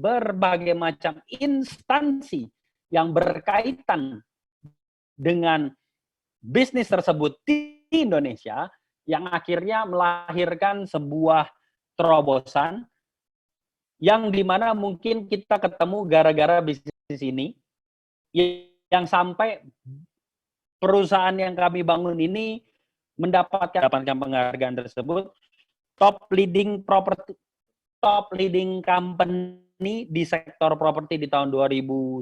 berbagai macam instansi yang berkaitan dengan bisnis tersebut di Indonesia, yang akhirnya melahirkan sebuah terobosan yang dimana mungkin kita ketemu gara-gara bisnis ini, yang sampai perusahaan yang kami bangun ini mendapatkan penghargaan tersebut, top leading company di sektor properti di tahun 2019,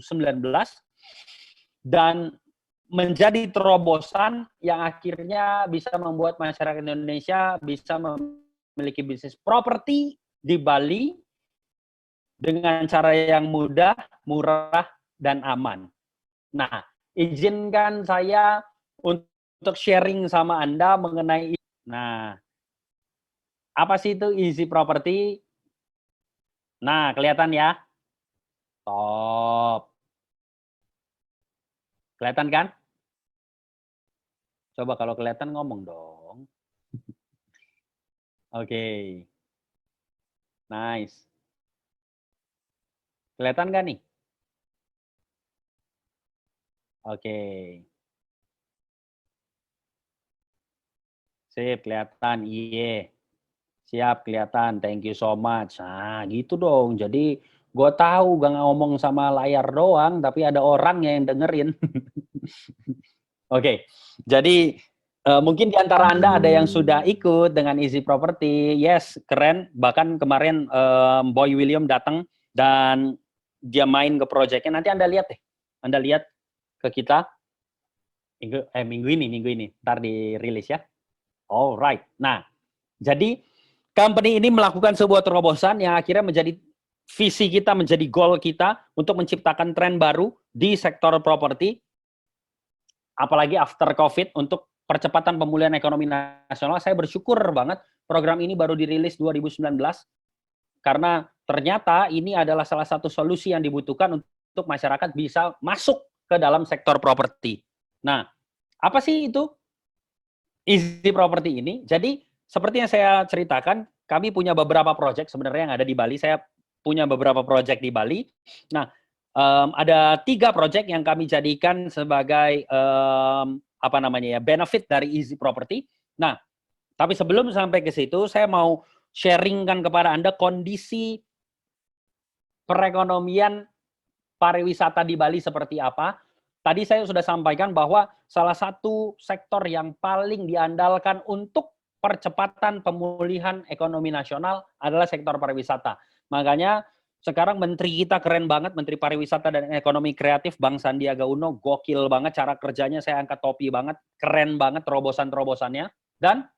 dan menjadi terobosan yang akhirnya bisa membuat masyarakat Indonesia bisa memiliki bisnis properti di Bali dengan cara yang mudah, murah, dan aman. Nah, izinkan saya untuk sharing sama Anda mengenai, nah, apa sih itu Easy Property? Nah, kelihatan ya? Top. Kelihatan kan? Coba kalau kelihatan ngomong dong. Oke. Nice. Kelihatan nggak nih? Oke. Sip, kelihatan. Iya. Siap, kelihatan. Thank you so much. Nah, gitu dong. Jadi, gue tahu gak ngomong sama layar doang, tapi ada orang yang dengerin. Oke, jadi mungkin di antara Anda ada yang sudah ikut dengan Easy Property. Yes, keren. Bahkan kemarin Boy William datang dan dia main ke proyeknya. Nanti Anda lihat deh. Anda lihat ke kita. Minggu ini. Ntar dirilis ya. Alright. Nah, jadi company ini melakukan sebuah terobosan yang akhirnya menjadi visi kita, menjadi goal kita untuk menciptakan tren baru di sektor properti, apalagi after COVID, untuk percepatan pemulihan ekonomi nasional. Saya bersyukur banget program ini baru dirilis 2019, karena ternyata ini adalah salah satu solusi yang dibutuhkan untuk masyarakat bisa masuk ke dalam sektor properti. Nah, apa sih itu Easy Property ini? Jadi, seperti yang saya ceritakan, kami punya beberapa proyek sebenarnya yang ada di Bali. Saya punya beberapa proyek di Bali. Nah, ada 3 proyek yang kami jadikan sebagai benefit dari Easy Property. Nah, tapi sebelum sampai ke situ, saya mau sharingkan kepada Anda kondisi perekonomian pariwisata di Bali seperti apa. Tadi saya sudah sampaikan bahwa salah satu sektor yang paling diandalkan untuk percepatan pemulihan ekonomi nasional adalah sektor pariwisata. Makanya sekarang menteri kita keren banget, Menteri Pariwisata dan Ekonomi Kreatif Bang Sandiaga Uno, gokil banget cara kerjanya, saya angkat topi banget, keren banget terobosan-terobosannya. Dan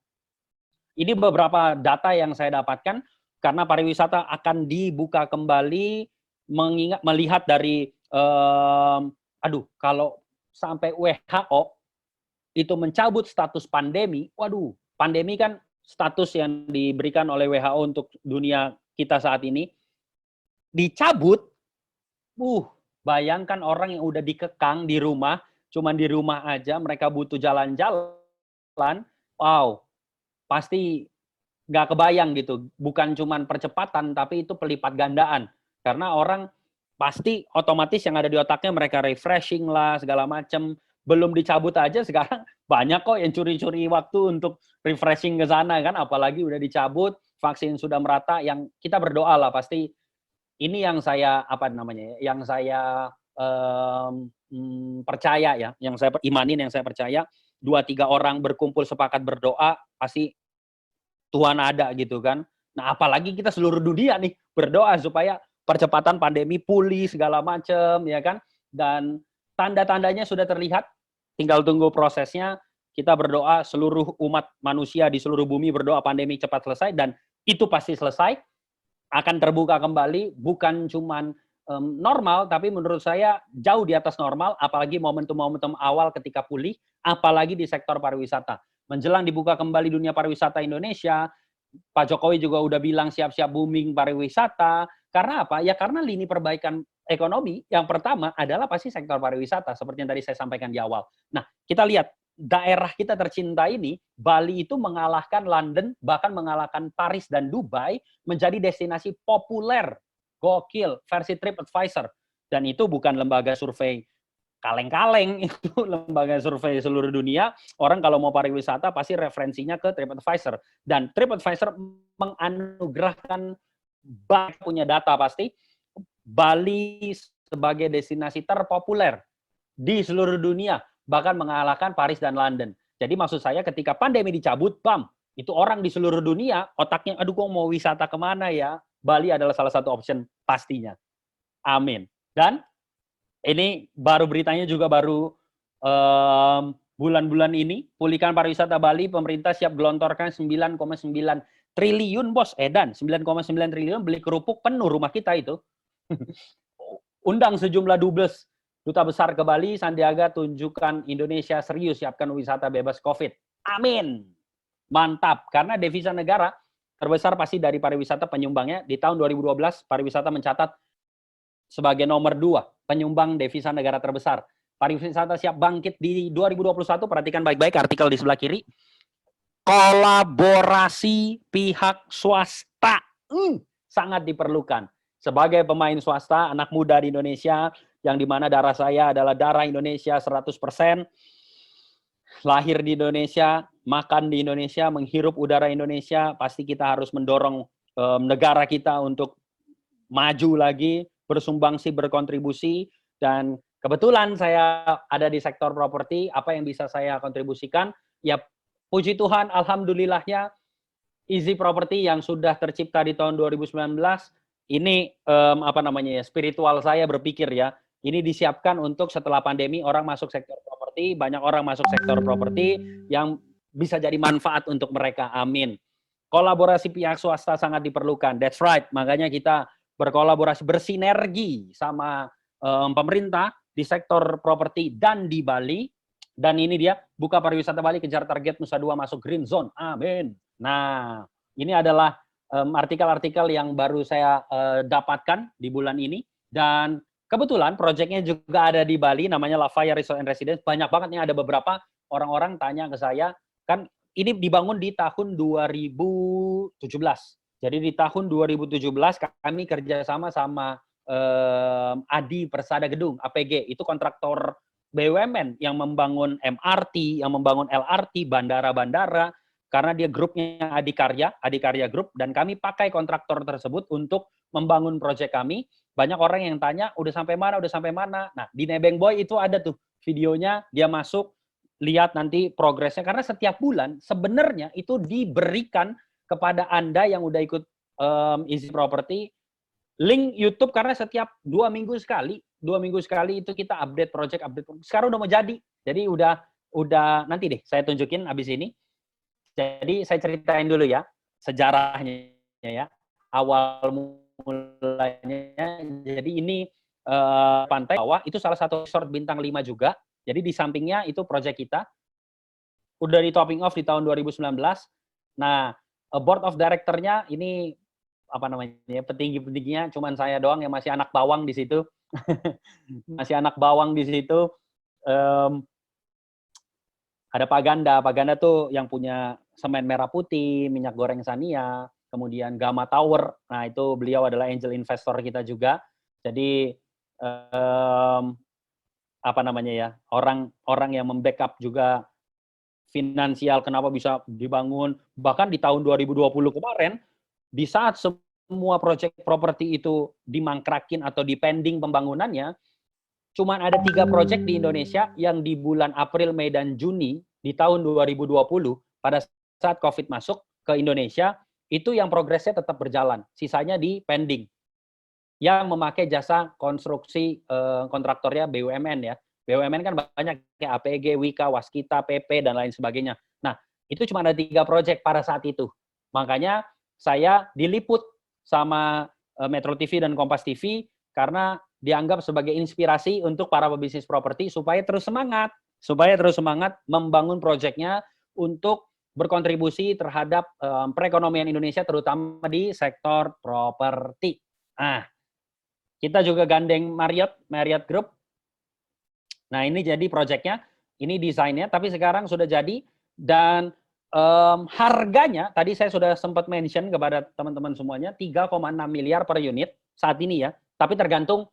ini beberapa data yang saya dapatkan, karena pariwisata akan dibuka kembali, melihat dari kalau sampai WHO itu mencabut status pandemi, waduh, pandemi kan status yang diberikan oleh WHO untuk dunia kita saat ini, dicabut, bayangkan orang yang udah dikekang di rumah, cuman di rumah aja, mereka butuh jalan-jalan, wow, pasti nggak kebayang gitu, bukan cuman percepatan, tapi itu pelipat gandaan, karena orang pasti otomatis yang ada di otaknya mereka refreshing lah, segala macam. Belum dicabut aja sekarang banyak kok yang curi-curi waktu untuk refreshing ke sana kan, apalagi udah dicabut, vaksin sudah merata, yang kita berdoa lah pasti. Ini yang saya percaya ya, yang saya imanin, yang saya percaya, 2-3 orang berkumpul sepakat berdoa, pasti Tuhan ada gitu kan. Nah, apalagi kita seluruh dunia nih berdoa supaya percepatan pandemi pulih segala macam ya kan, dan tanda-tandanya sudah terlihat, tinggal tunggu prosesnya. Kita berdoa, seluruh umat manusia di seluruh bumi berdoa pandemi cepat selesai, dan itu pasti selesai, akan terbuka kembali, bukan cuman normal, tapi menurut saya jauh di atas normal, apalagi momentum-momentum awal ketika pulih, apalagi di sektor pariwisata. Menjelang dibuka kembali dunia pariwisata Indonesia, Pak Jokowi juga udah bilang siap-siap booming pariwisata. Karena apa? Ya karena lini perbaikan ekonomi yang pertama adalah pasti sektor pariwisata, seperti yang tadi saya sampaikan di awal. Nah, kita lihat daerah kita tercinta ini, Bali itu mengalahkan London, bahkan mengalahkan Paris dan Dubai, menjadi destinasi populer gokil, versi TripAdvisor. Dan itu bukan lembaga survei kaleng-kaleng, itu lembaga survei seluruh dunia. Orang kalau mau pariwisata pasti referensinya ke TripAdvisor. Dan TripAdvisor menganugerahkan banyak punya data pasti Bali sebagai destinasi terpopuler di seluruh dunia, bahkan mengalahkan Paris dan London. Jadi maksud saya ketika pandemi dicabut, bam, itu orang di seluruh dunia otaknya, aduh kok mau wisata kemana ya? Bali adalah salah satu option pastinya. Amin. Dan ini baru beritanya juga baru bulan-bulan ini, pulihkan pariwisata Bali, pemerintah siap gelontorkan 9,9 triliun, bos. Dan 9,9 triliun beli kerupuk penuh rumah kita itu. Undang sejumlah dubes duta besar ke Bali, Sandiaga tunjukkan Indonesia serius siapkan wisata bebas COVID. Amin. Mantap, karena devisa negara terbesar pasti dari pariwisata penyumbangnya. Di tahun 2012, pariwisata mencatat sebagai nomor 2 penyumbang devisa negara terbesar. Pariwisata siap bangkit di 2021, perhatikan baik-baik artikel di sebelah kiri. Kolaborasi pihak swasta sangat diperlukan. Sebagai pemain swasta, anak muda di Indonesia, yang dimana darah saya adalah darah Indonesia 100%, lahir di Indonesia, makan di Indonesia, menghirup udara Indonesia, pasti kita harus mendorong negara kita untuk maju lagi, bersumbangsi, berkontribusi, dan kebetulan saya ada di sektor properti. Apa yang bisa saya kontribusikan? Ya, puji Tuhan, alhamdulillahnya, Easy Property yang sudah tercipta di tahun 2019, ini spiritual saya berpikir ya, ini disiapkan untuk setelah pandemi orang masuk sektor properti, banyak orang masuk sektor properti yang bisa jadi manfaat untuk mereka. Amin. Kolaborasi pihak swasta sangat diperlukan. That's right. Makanya kita berkolaborasi, bersinergi sama pemerintah di sektor properti dan di Bali. Dan ini dia, buka pariwisata Bali, kejar target Nusa Dua masuk green zone. Amin. Nah, ini adalah artikel-artikel yang baru saya dapatkan di bulan ini. Dan kebetulan proyeknya juga ada di Bali, namanya Lafaya Resort and Residence. Banyak banget nih, ada beberapa orang-orang tanya ke saya, kan ini dibangun di tahun 2017. Jadi di tahun 2017 kami kerjasama sama Adi Persada Gedung, APG, itu kontraktor BUMN yang membangun MRT, yang membangun LRT, bandara-bandara, karena dia grupnya Adikarya Group, dan kami pakai kontraktor tersebut untuk membangun proyek kami. Banyak orang yang tanya, udah sampai mana? Nah, di Nebeng Boy itu ada tuh videonya, dia masuk, lihat nanti progresnya, karena setiap bulan sebenarnya itu diberikan kepada Anda yang udah ikut Easy Property, link YouTube, karena setiap 2 minggu sekali itu kita update project. Sekarang udah mau jadi udah nanti deh saya tunjukin abis ini. Jadi saya ceritain dulu ya sejarahnya ya, awal mulanya. Jadi ini pantai bawah itu salah satu resort bintang 5 juga. Jadi di sampingnya itu project kita udah di topping off di tahun 2019. Nah, board of director-nya ini petinggi-petingginya cuman saya doang yang masih anak bawang di situ. Masih anak bawang di situ. Ada Pak Ganda tuh yang punya semen merah putih, minyak goreng Sania, kemudian Gamma Tower. Nah, itu beliau adalah angel investor kita juga. Jadi orang yang membackup juga finansial kenapa bisa dibangun. Bahkan di tahun 2020 kemarin, di saat semua proyek properti itu dimangkrakin atau dipending pembangunannya, cuman ada 3 proyek di Indonesia yang di bulan April, Mei, dan Juni di tahun 2020, pada saat COVID masuk ke Indonesia, itu yang progresnya tetap berjalan. Sisanya di pending. Yang memakai jasa konstruksi kontraktornya BUMN ya. BUMN kan banyak, kayak APG, Wika, Waskita, PP, dan lain sebagainya. Nah, itu cuma ada 3 proyek pada saat itu. Makanya saya diliput sama Metro TV dan Kompas TV, karena dianggap sebagai inspirasi untuk para pebisnis properti supaya terus semangat membangun proyeknya untuk berkontribusi terhadap perekonomian Indonesia, terutama di sektor properti. Nah, kita juga gandeng Marriott Group. Nah, ini jadi proyeknya, ini desainnya, tapi sekarang sudah jadi, dan harganya, tadi saya sudah sempat mention kepada teman-teman semuanya, 3,6 miliar per unit. saat ini ya. Tapi tergantung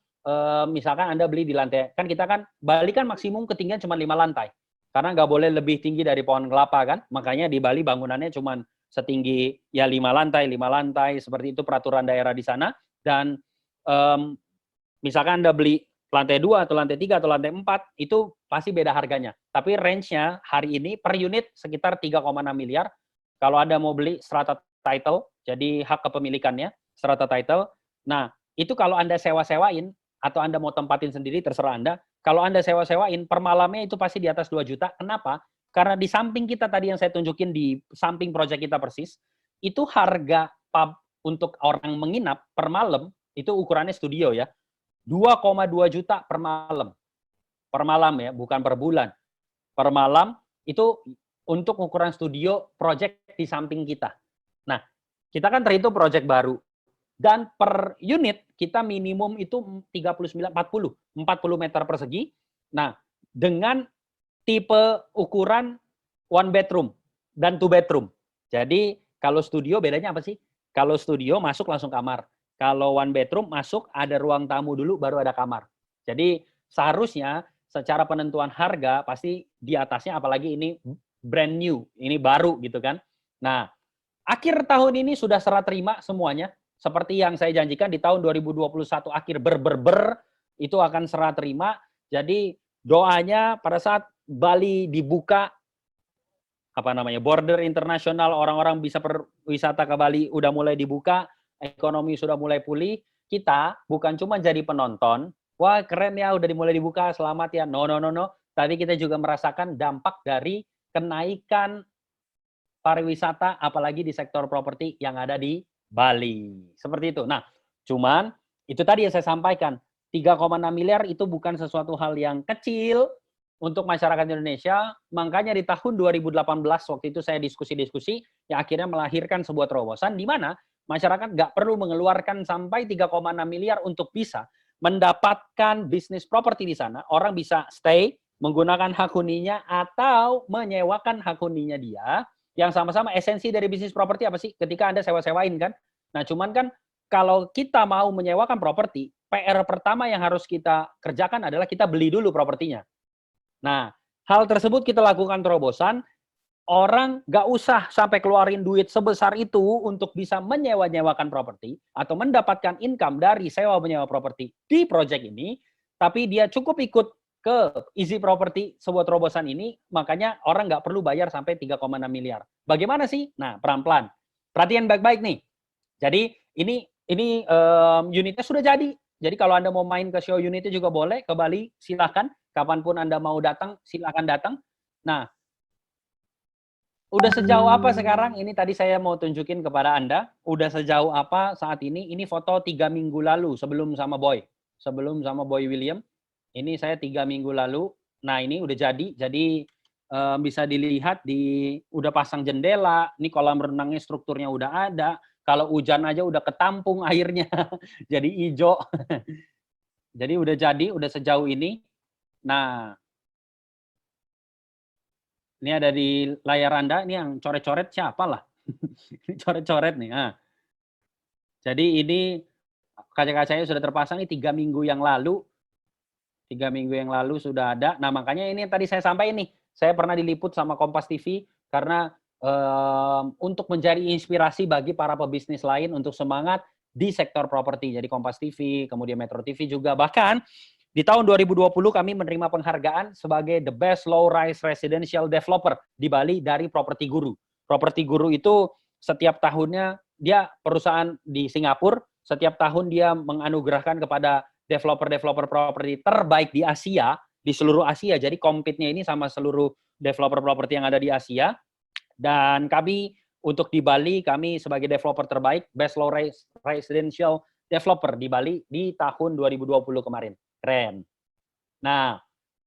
misalkan Anda beli di lantai, kan kita kan Bali kan maksimum ketinggian cuma 5 lantai. Karena nggak boleh lebih tinggi dari pohon kelapa kan. Makanya di Bali bangunannya cuma setinggi ya 5 lantai seperti itu peraturan daerah di sana. Dan misalkan Anda beli lantai 2 atau lantai 3 atau lantai 4, itu pasti beda harganya. Tapi range-nya hari ini per unit sekitar 3,6 miliar. Kalau Anda mau beli strata title, jadi hak kepemilikannya, strata title. Nah, itu kalau Anda sewa-sewain, atau Anda mau tempatin sendiri, terserah Anda. Kalau Anda sewa-sewain, per malamnya itu pasti di atas 2 juta. Kenapa? Karena di samping kita tadi yang saya tunjukin, di samping proyek kita persis, itu harga pub untuk orang menginap per malam, itu ukurannya studio ya, 2,2 juta per malam. Per malam ya, bukan per bulan. Per malam, itu untuk ukuran studio proyek di samping kita. Nah, kita kan terhitung proyek baru. Dan per unit kita minimum itu 40 meter persegi. Nah, dengan tipe ukuran one bedroom dan two bedroom. Jadi kalau studio bedanya apa sih? Kalau studio masuk langsung kamar. Kalau one bedroom masuk ada ruang tamu dulu baru ada kamar. Jadi seharusnya secara penentuan harga pasti di atasnya, apalagi ini brand new, ini baru gitu kan. Nah, akhir tahun ini sudah serah terima semuanya. Seperti yang saya janjikan di tahun 2021 akhir itu akan serah terima. Jadi doanya pada saat Bali dibuka, border internasional, orang-orang bisa berwisata ke Bali udah mulai dibuka, ekonomi sudah mulai pulih, kita bukan cuma jadi penonton, wah keren ya udah dimulai dibuka, selamat ya, no. Tapi kita juga merasakan dampak dari kenaikan pariwisata, apalagi di sektor properti yang ada di Bali. Seperti itu. Nah, cuman itu tadi yang saya sampaikan, 3,6 miliar itu bukan sesuatu hal yang kecil untuk masyarakat Indonesia. Makanya di tahun 2018 waktu itu saya diskusi-diskusi yang akhirnya melahirkan sebuah terobosan di mana masyarakat nggak perlu mengeluarkan sampai 3,6 miliar untuk bisa mendapatkan bisnis properti di sana. Orang bisa stay menggunakan hak huninya atau menyewakan hak huninya dia. Yang sama-sama esensi dari bisnis properti apa sih? Ketika Anda sewa-sewain kan. Nah, cuman kan kalau kita mau menyewakan properti, PR pertama yang harus kita kerjakan adalah kita beli dulu propertinya. Nah, hal tersebut kita lakukan terobosan, orang nggak usah sampai keluarin duit sebesar itu untuk bisa menyewa-nyewakan properti atau mendapatkan income dari sewa menyewa properti di proyek ini, tapi dia cukup ikut ke Easy Property, sebuah terobosan ini, makanya orang nggak perlu bayar sampai 3,6 miliar. Bagaimana sih? Nah, pelan-pelan. Perhatian baik-baik nih. Jadi ini unitnya sudah jadi. Jadi kalau Anda mau main ke show unitnya juga boleh, ke Bali silahkan. Kapanpun Anda mau datang, silahkan datang. Nah, udah sejauh apa sekarang? Ini tadi saya mau tunjukin kepada Anda. Udah sejauh apa saat ini? Ini foto 3 minggu lalu sebelum sama Boy. Sebelum sama Boy William. Ini saya 3 minggu lalu. Nah, ini udah jadi bisa dilihat udah pasang jendela. Ini kolam renangnya strukturnya udah ada. Kalau hujan aja udah ketampung airnya. Jadi hijau. Jadi udah sejauh ini. Nah, ini ada di layar Anda. Ini yang coret-coret siapa lah? Coret-coret nih. Nah. Jadi ini kaca-kacanya sudah terpasang ini 3 minggu yang lalu. 3 minggu yang lalu sudah ada. Nah, makanya ini tadi saya sampaikan nih. Saya pernah diliput sama Kompas TV karena untuk mencari inspirasi bagi para pebisnis lain untuk semangat di sektor properti. Jadi Kompas TV, kemudian Metro TV juga. Bahkan di tahun 2020 kami menerima penghargaan sebagai the best low-rise residential developer di Bali dari Properti Guru. Properti Guru itu setiap tahunnya dia perusahaan di Singapura, setiap tahun dia menganugerahkan kepada developer-developer properti terbaik di Asia, di seluruh Asia. Jadi compete-nya ini sama seluruh developer properti yang ada di Asia. Dan kami untuk di Bali, kami sebagai developer terbaik, best low residential developer di Bali di tahun 2020 kemarin. Keren. Nah,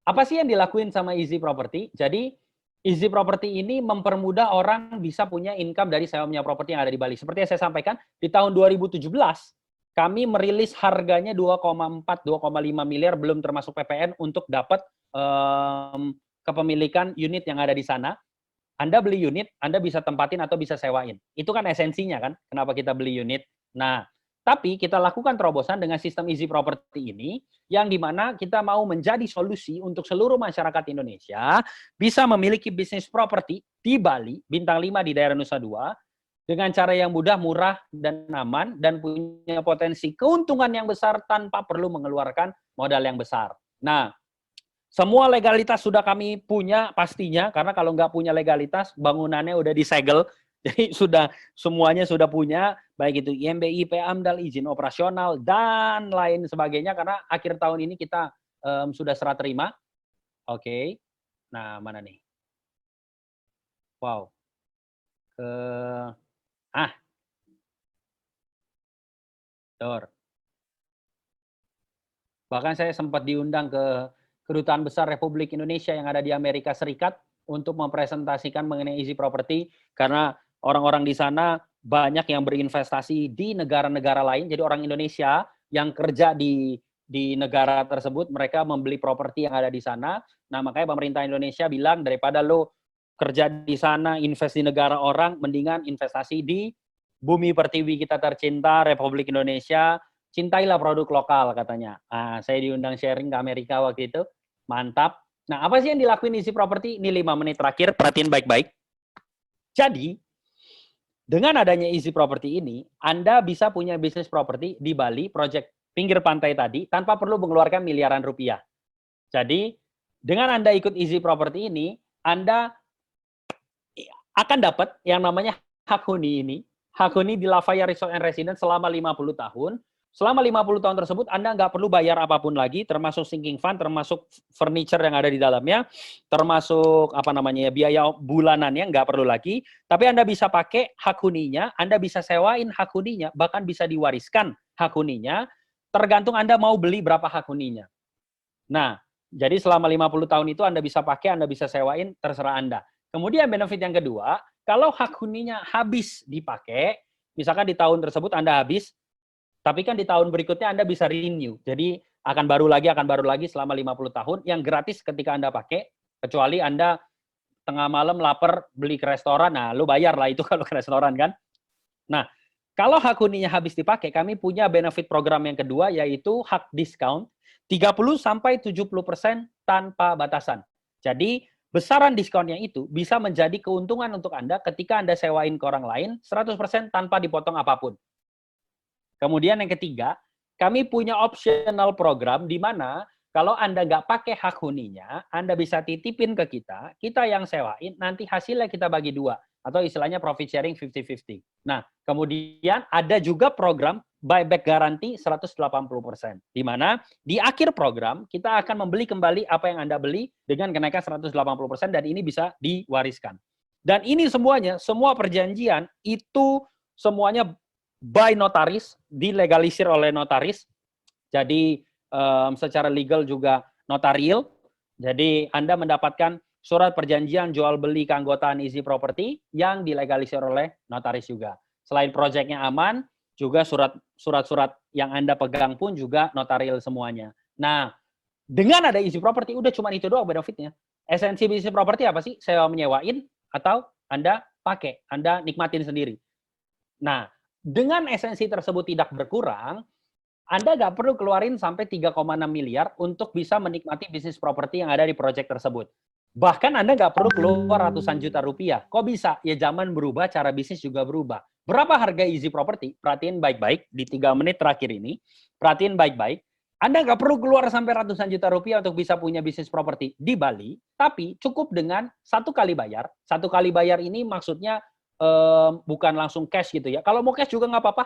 apa sih yang dilakuin sama Easy Property? Jadi Easy Property ini mempermudah orang bisa punya income dari sewa menyewa properti yang ada di Bali. Seperti yang saya sampaikan, di tahun 2017 kami merilis harganya 2,4-2,5 miliar belum termasuk PPN untuk dapat kepemilikan unit yang ada di sana. Anda beli unit, Anda bisa tempatin atau bisa sewain. Itu kan esensinya kan, kenapa kita beli unit. Nah, Tapi kita lakukan terobosan dengan sistem Easy Property ini, yang dimana kita mau menjadi solusi untuk seluruh masyarakat Indonesia bisa memiliki bisnis properti di Bali, bintang 5 di daerah Nusa Dua, dengan cara yang mudah, murah, dan aman, dan punya potensi keuntungan yang besar tanpa perlu mengeluarkan modal yang besar. Nah, semua legalitas sudah kami punya pastinya, karena kalau nggak punya legalitas, bangunannya udah disegel. Jadi semuanya sudah punya, baik itu IMBI, AMDAL, izin operasional, dan lain sebagainya, karena akhir tahun ini kita sudah serah terima. Oke. Nah, mana nih? Wow. Dor. Bahkan saya sempat diundang ke Kedutaan Besar Republik Indonesia yang ada di Amerika Serikat untuk mempresentasikan mengenai Easy Property, karena orang-orang di sana banyak yang berinvestasi di negara-negara lain. Jadi orang Indonesia yang kerja di negara tersebut, mereka membeli properti yang ada di sana. Nah, makanya pemerintah Indonesia bilang, daripada lo kerja di sana, invest di negara orang, mendingan investasi di bumi pertiwi kita tercinta, Republik Indonesia. Cintailah produk lokal, katanya. Saya diundang sharing ke Amerika waktu itu. Mantap. Nah, apa sih yang dilakuin Easy Property? Ini 5 menit terakhir, perhatiin baik-baik. Jadi, dengan adanya Easy Property ini, Anda bisa punya bisnis properti di Bali, project pinggir pantai tadi, tanpa perlu mengeluarkan miliaran rupiah. Jadi, dengan Anda ikut Easy Property ini, Anda akan dapat yang namanya hak huni ini. Hak huni di Lafaya Resort and Residence selama 50 tahun. Selama 50 tahun tersebut, Anda nggak perlu bayar apapun lagi, termasuk sinking fund, termasuk furniture yang ada di dalamnya, termasuk biaya bulanannya nggak perlu lagi. Tapi Anda bisa pakai hak huninya, Anda bisa sewain hak huninya, bahkan bisa diwariskan hak huninya, tergantung Anda mau beli berapa hak huninya. Nah, jadi selama 50 tahun itu Anda bisa pakai, Anda bisa sewain, terserah Anda. Kemudian benefit yang kedua, kalau hak huninya habis dipakai, misalkan di tahun tersebut Anda habis, tapi kan di tahun berikutnya Anda bisa renew. Jadi akan baru lagi selama 50 tahun yang gratis ketika Anda pakai, kecuali Anda tengah malam lapar beli ke restoran, nah lu bayar lah itu kalau ke restoran kan. Nah, kalau hak huninya habis dipakai, kami punya benefit program yang kedua, yaitu hak diskon 30-70% tanpa batasan. Jadi besaran diskonnya itu bisa menjadi keuntungan untuk Anda ketika Anda sewain ke orang lain 100% tanpa dipotong apapun. Kemudian yang ketiga, kami punya optional program di mana kalau Anda nggak pakai hak huninya, Anda bisa titipin ke kita yang sewain, nanti hasilnya kita bagi dua, atau istilahnya profit sharing 50-50. Nah, kemudian ada juga program buyback garanti 180%, di mana di akhir program kita akan membeli kembali apa yang Anda beli dengan kenaikan 180%, dan ini bisa diwariskan. Dan ini semuanya, semua perjanjian itu semuanya by notaris, dilegalisir oleh notaris. Jadi secara legal juga notarial. Jadi Anda mendapatkan surat perjanjian jual beli keanggotaan Easy Property yang dilegalisir oleh notaris juga. Selain proyeknya aman, juga surat-surat yang Anda pegang pun juga notarial semuanya. Nah, dengan ada Easy Property, udah cuma itu doang benefitnya. Esensi bisnis properti apa sih? Sewa menyewain atau Anda pakai, Anda nikmatin sendiri. Nah, dengan esensi tersebut tidak berkurang, Anda nggak perlu keluarin sampai 3,6 miliar untuk bisa menikmati bisnis properti yang ada di proyek tersebut. Bahkan Anda nggak perlu keluar ratusan juta rupiah. Kok bisa? Ya zaman berubah, cara bisnis juga berubah. Berapa harga Easy Property? Perhatiin baik-baik, di 3 menit terakhir ini, perhatiin baik-baik. Anda nggak perlu keluar sampai ratusan juta rupiah untuk bisa punya bisnis properti di Bali, tapi cukup dengan 1 kali bayar. 1 kali bayar ini maksudnya bukan langsung cash gitu ya. Kalau mau cash juga nggak apa-apa.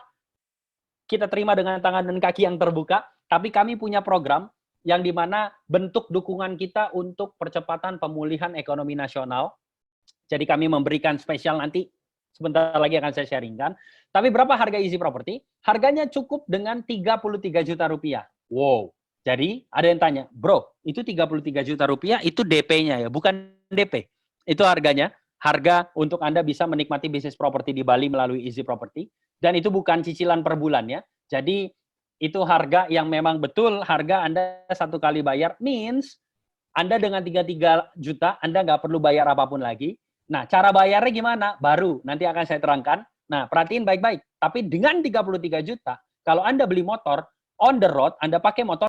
Kita terima dengan tangan dan kaki yang terbuka. Tapi kami punya program yang dimana bentuk dukungan kita untuk percepatan pemulihan ekonomi nasional. Jadi kami memberikan spesial nanti, sebentar lagi akan saya sharingkan. Tapi berapa harga Easy Property? Harganya cukup dengan 33 juta rupiah. Wow. Jadi ada yang tanya, bro, itu 33 juta rupiah itu DP-nya ya, bukan DP. Itu harganya. Harga untuk Anda bisa menikmati bisnis properti di Bali melalui Easy Property. Dan itu bukan cicilan per bulannya. Jadi itu harga yang memang betul harga Anda 1 kali bayar. Means Anda dengan 33 juta, Anda nggak perlu bayar apapun lagi. Nah, cara bayarnya gimana? Baru, nanti akan saya terangkan. Nah, perhatiin baik-baik. Tapi dengan 33 juta, Kalau Anda beli motor, on the road, Anda pakai motor